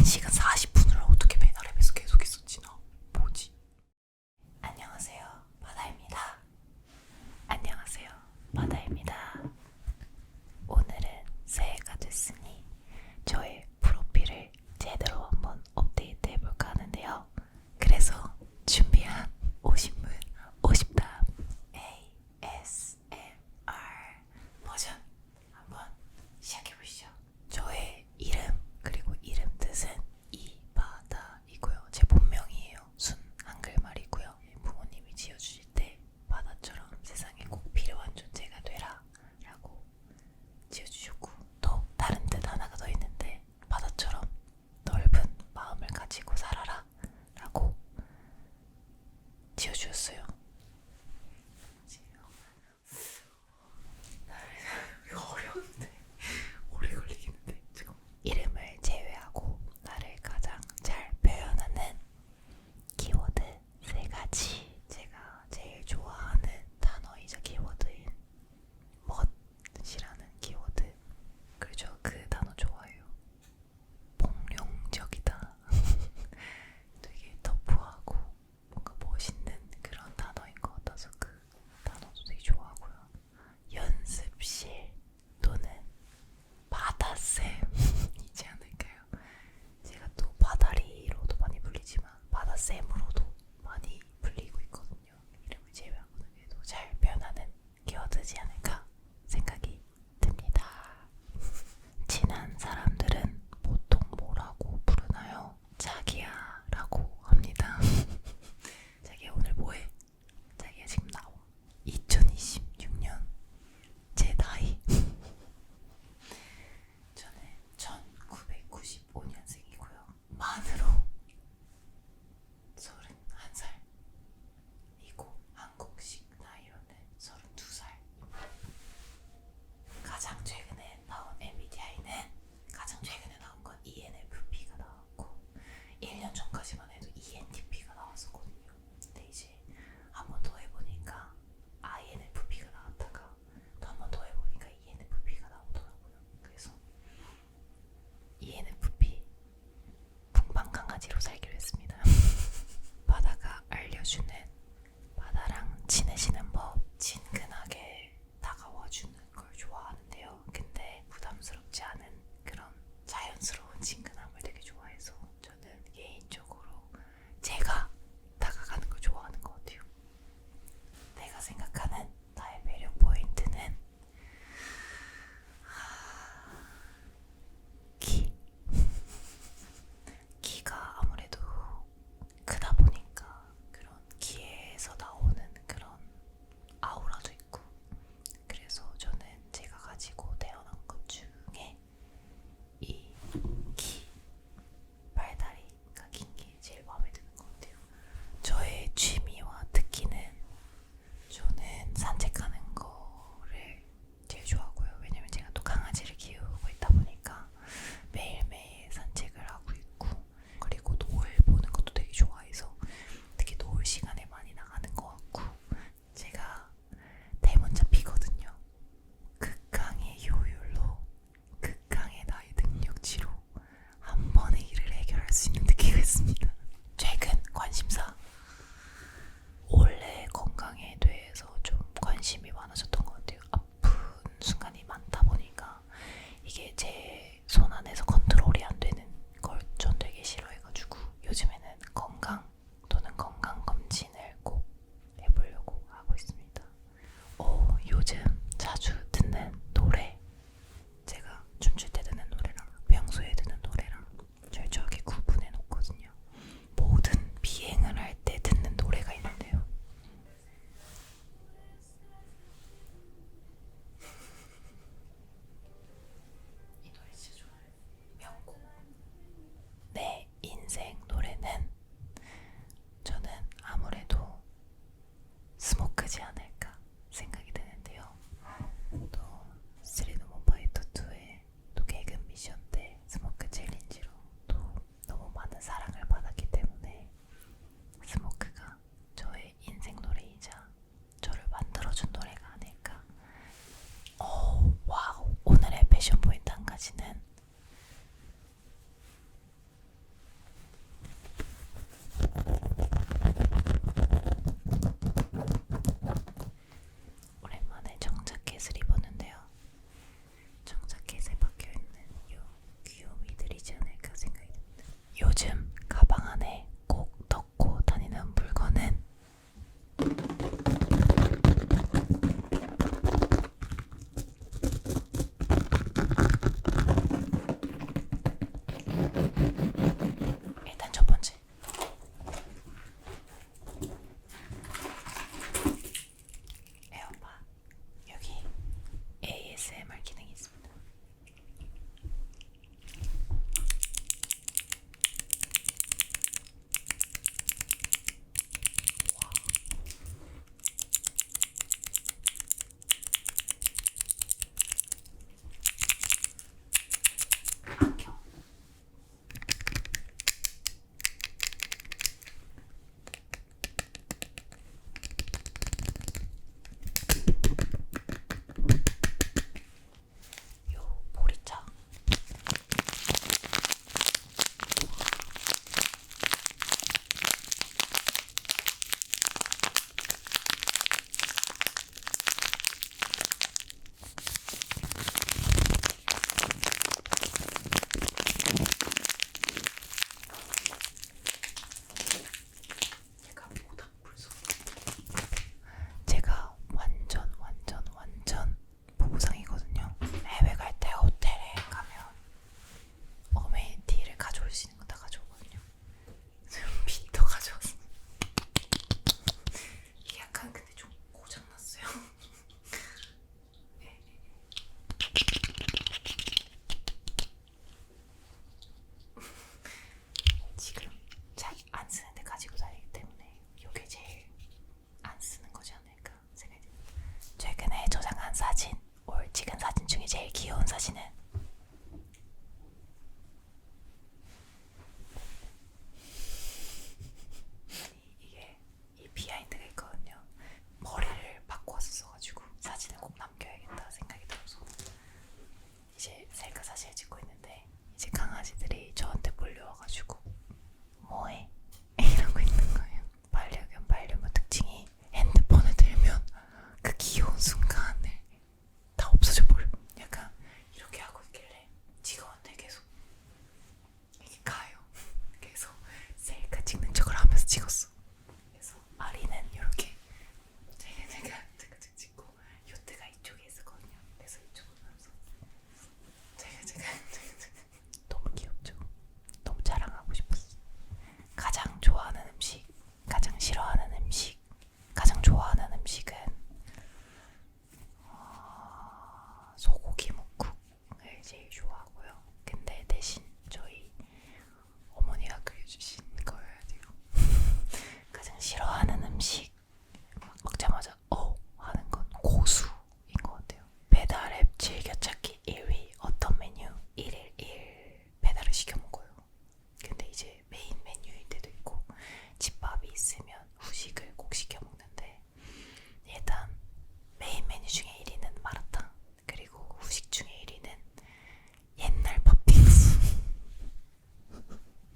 1시간 40분을 어떻게 배달앱에서 계속 있었지 나? 뭐지? 안녕하세요, 바다입니다. 안녕하세요, 바다입니다. 오늘은 새해가 됐으니 저의 프로필을 제대로 한번 업데이트 해볼까 하는데요. 그래서 준비한 50문 50답 ASMR 버전 한번 시작해보시죠. 저의 이름 그리고 이름 뜻은 이 뭐해? 이러고 있는 거예요. 반려견 반려묘 특징이 핸드폰을 들면 그 귀여운 순간을 다 없어져 버려. 약간 이렇게 하고 있길래 직원한테 계속 이게 가요. 계속 셀카 찍는 척을 하면서 찍었어. 그래서 아리는 이렇게 제가 찍고 요트가 이쪽에 있었거든요. 그래서 이쪽으로 가면서 제가 너무 귀엽죠. 너무 자랑하고 싶었어. 가장 좋아하는 음식, 가장 싫어하는 음식, 가장 좋아하는 음식은 소고기 묵국을 제일 좋아하고요. 근데 대신 저희 어머니가 끓여주신 거여야 돼요. 가장 싫어하는 음식 막 먹자마자 하는 건 고수인 것 같아요. 배달앱 즐겨찾기 1위 어떤 메뉴 1일 1 배달을 시켜 먹어요. 근데 이제 메인 메뉴일 때도 있고 집밥이 있으면 후식을 꼭 시켜 먹는데 일단 메인 메뉴 중에 1위는 마라탕, 그리고 후식 중에 1위는 옛날 팥빙수.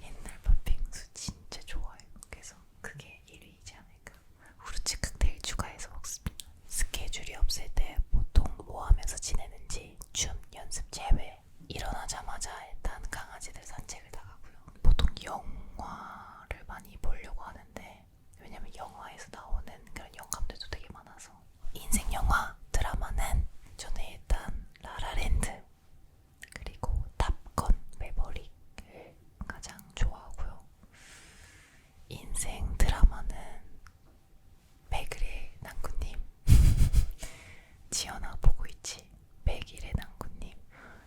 옛날 팥빙수 진짜 좋아요. 그래서 그게 1위이지 않을까. 후르츠 칵테일 추가해서 먹습니다. 스케줄이 없을 때 보통 뭐 하면서 지내는지 춤 연습 제외. 일어나자마자 일단 강아지들 산책을 나가고요. 보통 영화를 많이 보려고 하는데 왜냐면 영화에서 나오는 그런 영감들도 되게 많아서. 인생 영화 드라마는 저는 일단 라라랜드 그리고 탑건 매버릭을 가장 좋아하고요. 인생 드라마는 백일의 난구님. 지연아 보고 있지? 백일의 난구님.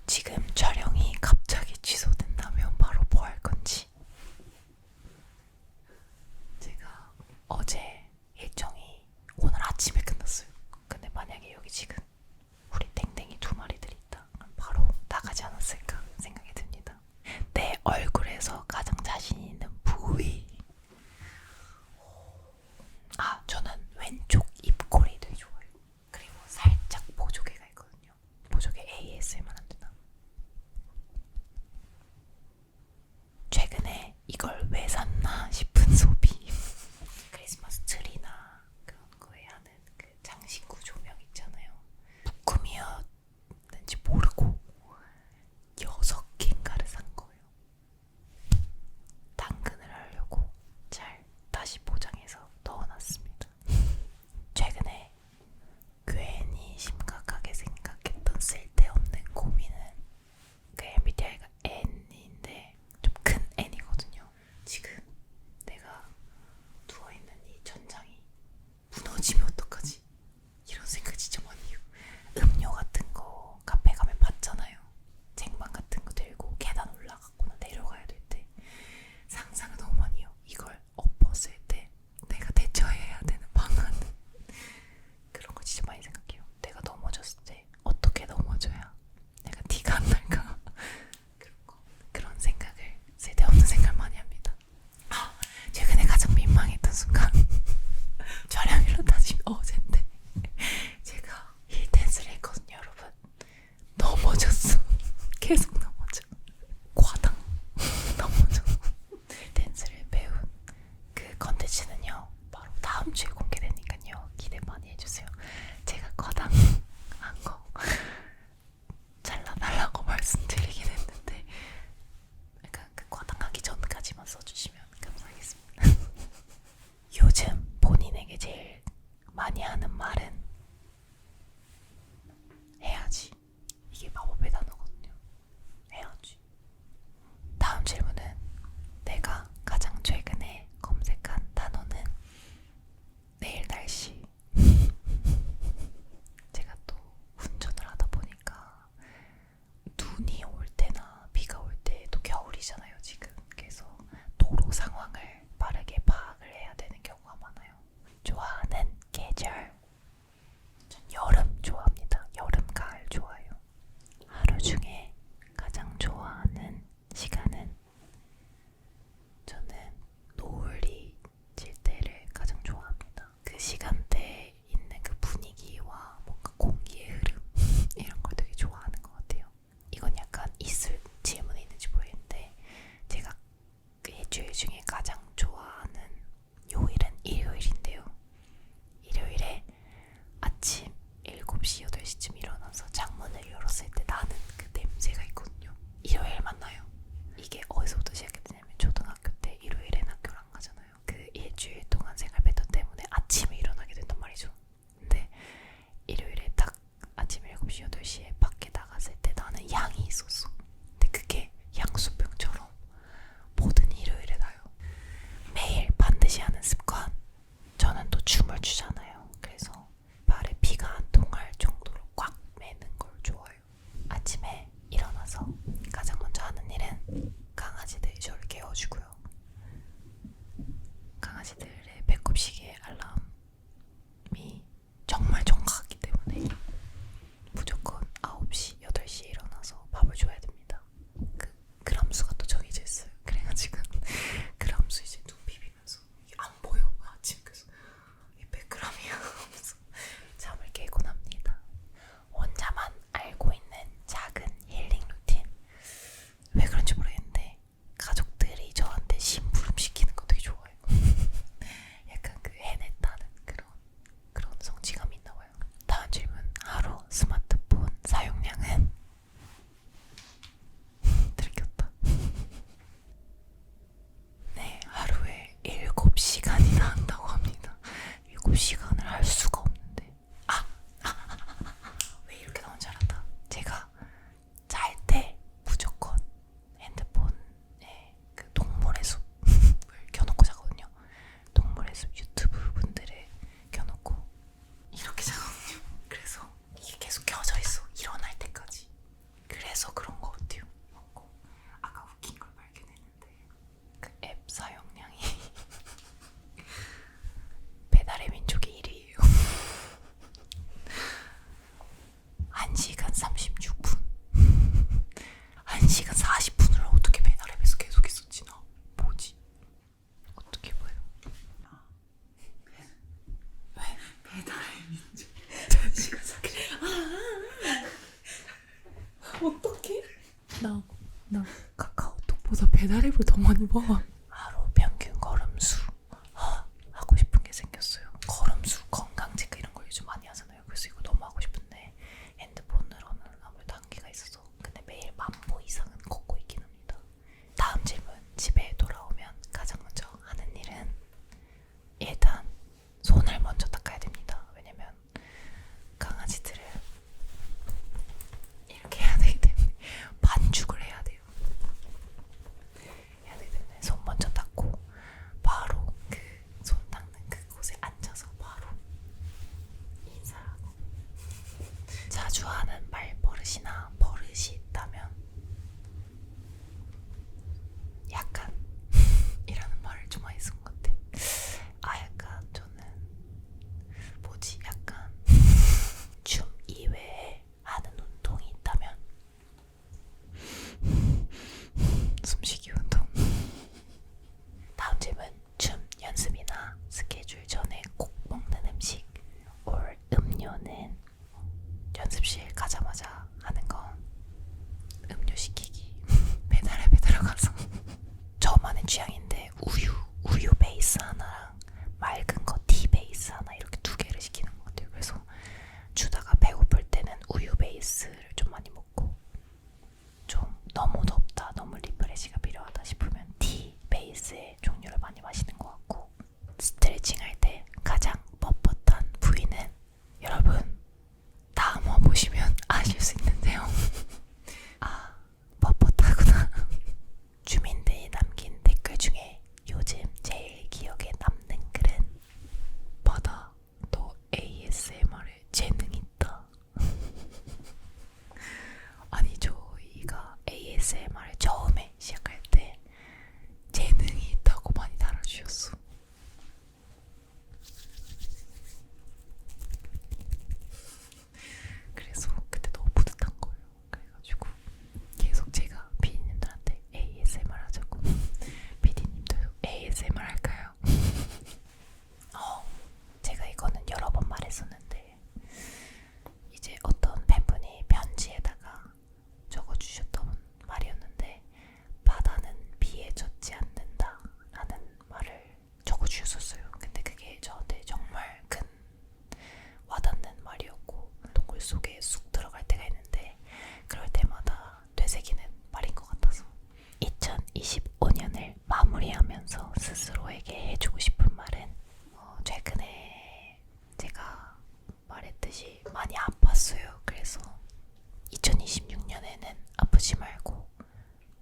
지금 촬영이 갑자기 취소된다면 바로 뭐 할 건지. 제가 어제 일정이 오늘 아침에 끝났어요. 근데 만약에 여기 지금 우리 땡땡이 2마리들이 있다. 그럼 바로 나가지 않았을까 생각이 듭니다. 내 얼굴에서 가장 자신 있는 부위. 저는 왼쪽 입꼬리 되게 좋아해요. 그리고 살짝 보조개가 있거든요. 보조개 ASMR 안 되나? 최근에 이걸 왜 샀나 싶은 소비. 크리스마스 트리나 그런 거에 하는 그 장식구 조명 있잖아요. 부품이었는지 모르고 6개인가를 산 거예요. 당근을 하려고 잘 다시 포장해서 넣어놨습니다. 최근에 괜히 심각하게 생각했던 쓸데없는 고민은 그 MBTI가 N인데 좀 큰 N이거든요. 지금 내가 누워있는 이 천장이 무너지면 어떡하지? 이런 생각 진짜 많이 해요. 음료 같은 거 카페 가면 받잖아요. 쟁반 같은 거 들고 계단 올라가거나 내려가야 될 때 상상을 너무 많이 해요. 이걸 엎었을 때 내가 대처해야 되는 방안은 그런 거 진짜 많이 생각해요. 내가 넘어졌을 때 어떻게 넘어져야 내가 티가 안 날까. 그런 생각을 쓸데없는 생각을 많이 합니다. 최근에 가장 민망했던 순간 촬영일로 따지면 어젠데 제가 힐 댄스를 했거든요. 여러분 넘어졌어. 계속 넘어져. 과당 넘어져. 댄스를 배운 그 컨텐츠는요 바로 다음 주에 공개되니까요 기대 많이 해주세요. 제가 과당한 거 잘라달라고 말씀드리긴 했는데 약간 그 과당하기 전까지만 써주시면 감사하겠습니다. 요즘 본인에게 제일 많이 하는 말은 해야지. 이게 마법의 단어거든요. 해야지. 다음 질문은 내가 가장 최근에 검색한 단어는 내일 날씨. 제가 또 운전을 하다 보니까 눈이 올 때나 비가 올 때도 겨울이잖아요 지금. 그래서 도로 상황을 빠르게 파악을 해야 되는 경우가 많아요. 좋아하는 계절. 전 여름 좋아합니다. 여름, 가을 좋아요. 하루 중에 가장 좋아하는 시간은 저는 노을이 질 때를 가장 좋아합니다. 그 시간대에 있는 그 분위기와 뭔가 공기의 흐름 이런 걸 되게 좋아하는 것 같아요. 이건 약간 있을 질문이 있는지 모르겠는데 배달앱을 더 많이 봐. 하루 평균 걸음수 하고 싶은 게 생겼어요. 걸음수, 건강 체크 이런 걸 요즘 많이 하잖아요. 그래서 이거 너무 하고 싶은데 핸드폰으로는 아무래도 한계가 있어서 근데 매일 10,000보 이상은 걷고 있긴 합니다. 다음 질문. 집에 돌아오면 가장 먼저 하는 일은 일단 손을 먼저 닦아야 됩니다. 왜냐면 강아지들을 이렇게 해야 되기 때문에 반죽을 해야 돼요. 해야 되기 때문에 손 먼저 닦고 바로 그 손 닦는 그곳에 앉아서 바로 인사하고 자주 하는 말버릇이나 버릇이 있다면 약간 이라는 말을 좀 많이 쓴 것 같아. 약간 저는 뭐지 약간 춤 이외에 하는 운동이 있다면 숨쉬기 운동. 다음 질문. 춤 연습이나 스케줄 전에 꼭 먹는 음식 올 음료는 연습실 가자마자 하는 건 음료 시키기. 배달앱에 들어가서 저만의 취향인데 우유 베이스 하나랑 맑은 거 티 베이스 하나 이렇게 2개를 시키는 것 같아요. 그래서 주다가 배고플 때는 우유 베이스를 좀 많이 먹고 좀 너무 덥다 너무 리프레시가 필요하다 싶으면 티 베이스의 종류를 많이 마시는 것 같고 스트레칭 할 때 가장 뻣뻣한 부위는 여러분 다음 화 보시면 아실 수 있는데요. 뻣뻣하구나. 주민들이 남긴 댓글 중에 요즘 제일 기억에 남는 글은 바다 너 ASMR에 재능 있다. 아니 저희가 ASMR을 처음에 시작할 때 재능이 있다고 많이 달아주셨어. 그래서 그때 너무 뿌듯한 거예요. 그래가지고 계속 제가 피디님들한테 ASMR 하자고. 피디님도 ASMR 할까요? 제가 이거는 여러 번 말했었는데 이제 어떤 팬분이 편지에다가 적어주셨던 말이었는데 바다는 비에 젖지 않는다 라는 말을 적어주셨었어요. 근데 그게 저한테 정말 큰 와닿는 말이었고 동굴 속에 쑥 들어갈 때가 있는데 그럴 때마다 되새기는 말인 것 같아서 2025년을 마무리하면서 스스로에게 해주고 싶은 말은 최근에 제가 말했듯이 많이 아팠어요. 그래서 2026년에는 아프지 말고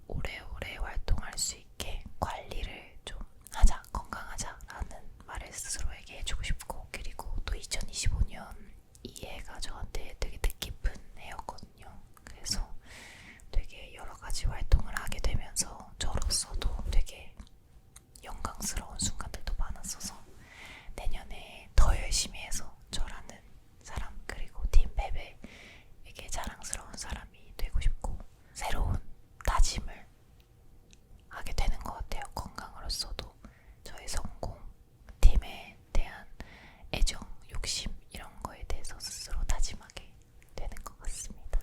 오래오래 활동할 수 있게 관리를 좀 하자, 건강하자라는 말을 스스로에게 해주고 싶고 그리고 또 2025년 이 해가 저한테 되게 뜻깊은 해였거든요. 그래서 되게 여러 가지 활동을 하게 되면서 저로서도 되게 영광스러운 순간들도 많았어서 내년에 더 열심히 해서 저라는 사람 그리고 팀 베베에게 자랑스러운 사람이 되고 싶고 새로운 다짐을 하게 되는 것 같아요. 건강으로서도 저의 성공, 팀에 대한 애정, 욕심 이런 거에 대해서 스스로 다짐하게 되는 것 같습니다.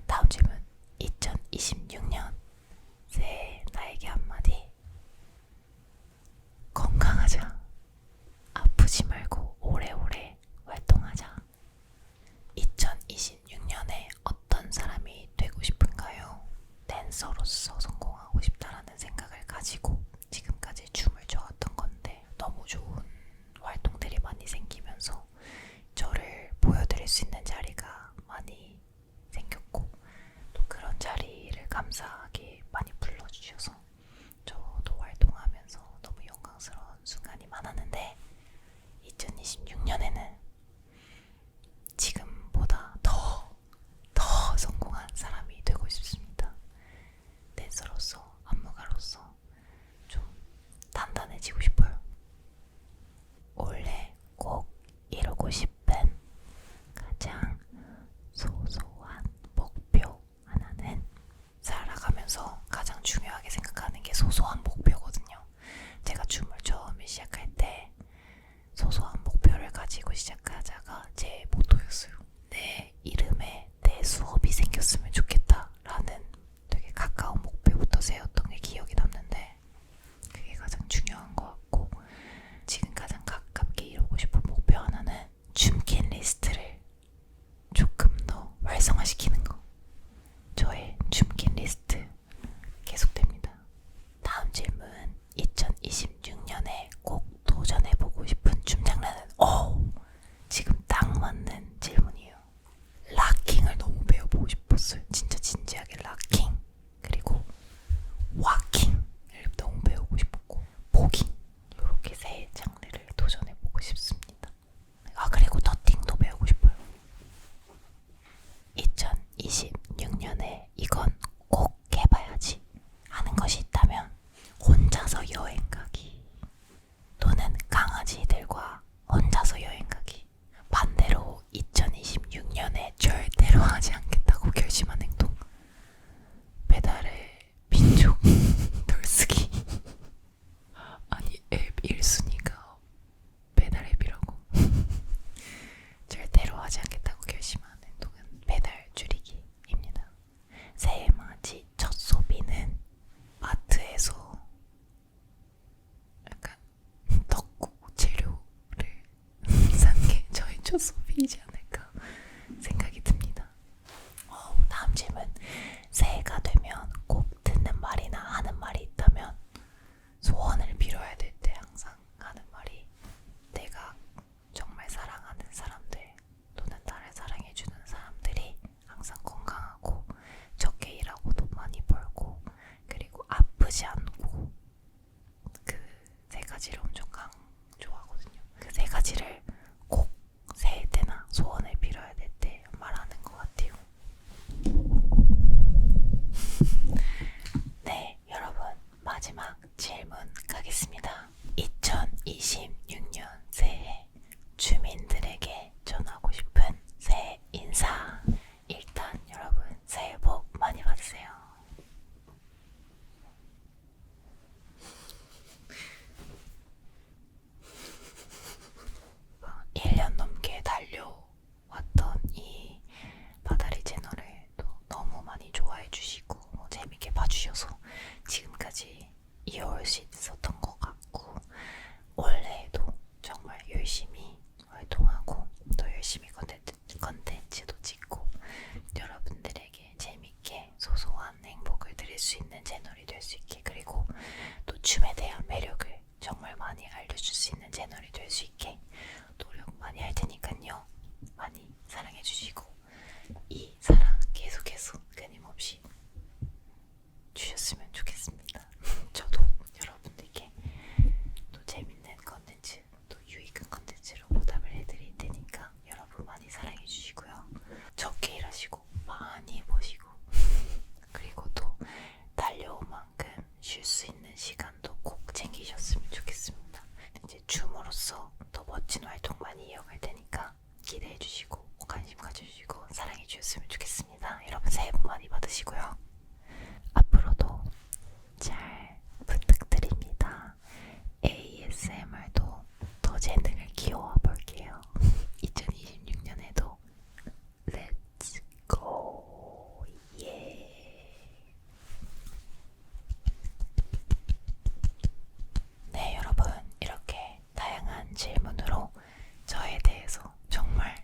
다음 질문. 2026년 새해 나에게 한마디. 건강하자. 아프지 말고 오래오래 활동하자. 2026년에 어떤 사람이 되고 싶은가요? 댄서로서 성공하고 싶다라는 생각을 가지고 지금까지 춤을 춰왔던 건데 너무 좋은 활동들이 많이 생기면서 저를 보여드릴 수 있는 자리가 많이 생겼고 또 그런 자리를 감사하게 많이 불러주셔서 저도 활동하면서 너무 영광스러운 순간이 많았는데 2026년에는 지금보다 더 성공한 사람이 되고 싶습니다. 댄서로서, 안무가로서 좀 단단해지고 싶어요. 올해 꼭 이루고 싶은 가장 소소한 목표 하나는 살아가면서 가장 중요하게 생각하는 게 소소한 목표거든요. 제가 춤을 처음에 시작할 때 소소한 목표를 가지고 시작하자가 제 모토였어요. 내 이름에 내 수업이 생겼으면 좋겠다 라는 되게 가까운 목표부터 세웠던 게 기억이 남는 첫 수업이지 않을까 생각이 듭니다. 다음 질문. 새해가 되면 꼭 듣는 말이나 하는 말이 있다면 소원을 빌어야 될 때 항상 하는 말이 내가 정말 사랑하는 사람들 또는 나를 사랑해주는 사람들이 항상 건강하고 적게 일하고 돈 많이 벌고 그리고 아프지 않고 그 세 가지를 엄청 강조하거든요. 그 세 가지를 꼭 새해 때나 소원을 빌어야 될 때 말하는 것 같아요. 네, 여러분 마지막 질문 가겠습니다. 2026년 새해 주민들에게 전하고 싶은 새해 인사. 일단 여러분 새해 복 많이 받으세요. 1년 넘게 달려왔던 이 바다리 채널을 또 너무 많이 좋아해 주시고 재밌게 봐주셔서 지금까지 이어올 수 있었던 것 같고 올해에도 정말 열심히 활동하고 더 열심히 컨텐츠도 찍고 여러분들에게 재밌게 소소한 행복을 드릴 수 있는 채널이 될 수 있게 그리고 또 춤에 대한 매력을 정말 많이 알려줄 수 있는 채널이 될 수 있게 노력 많이 할 테니까요. 많이 사랑해 주시고 이 사랑 계속해서 끊임없이 주셨으면 좋겠습니다. 저도 여러분들께 또 재밌는 컨텐츠 또 유익한 컨텐츠로 보답을 해드릴 테니까 여러분 많이 사랑해 주시고요. 적게 일하시고 많이 보시고 그리고 또 달려온 만큼 쉴 수 있는 시간도 꼭 챙기셨으면 좋겠습니다. 이제 춤으로써 더 멋진 활동 많이 이어갈 테니까 기대해 주시고 관심 가져주시고 사랑해 주셨으면 좋겠습니다. 여러분 새해 복 많이 받으시고요. 앞으로도 잘 부탁드립니다. ASMR도 더 재능을 키워와 볼게요. 2026년에도 Let's go! 예! 네, 여러분 이렇게 다양한 질문으로 저에 대해서 정말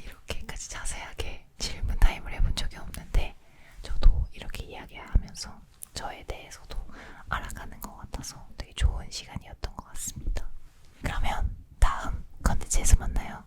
이렇게까지 자세하게 질문 타임을 해본 적이 없는데 저도 이렇게 이야기하면서 저에 대해서도 알아가는 것 같아서 되게 좋은 시간이었던 것 같습니다. 그러면 다음 컨텐츠에서 만나요.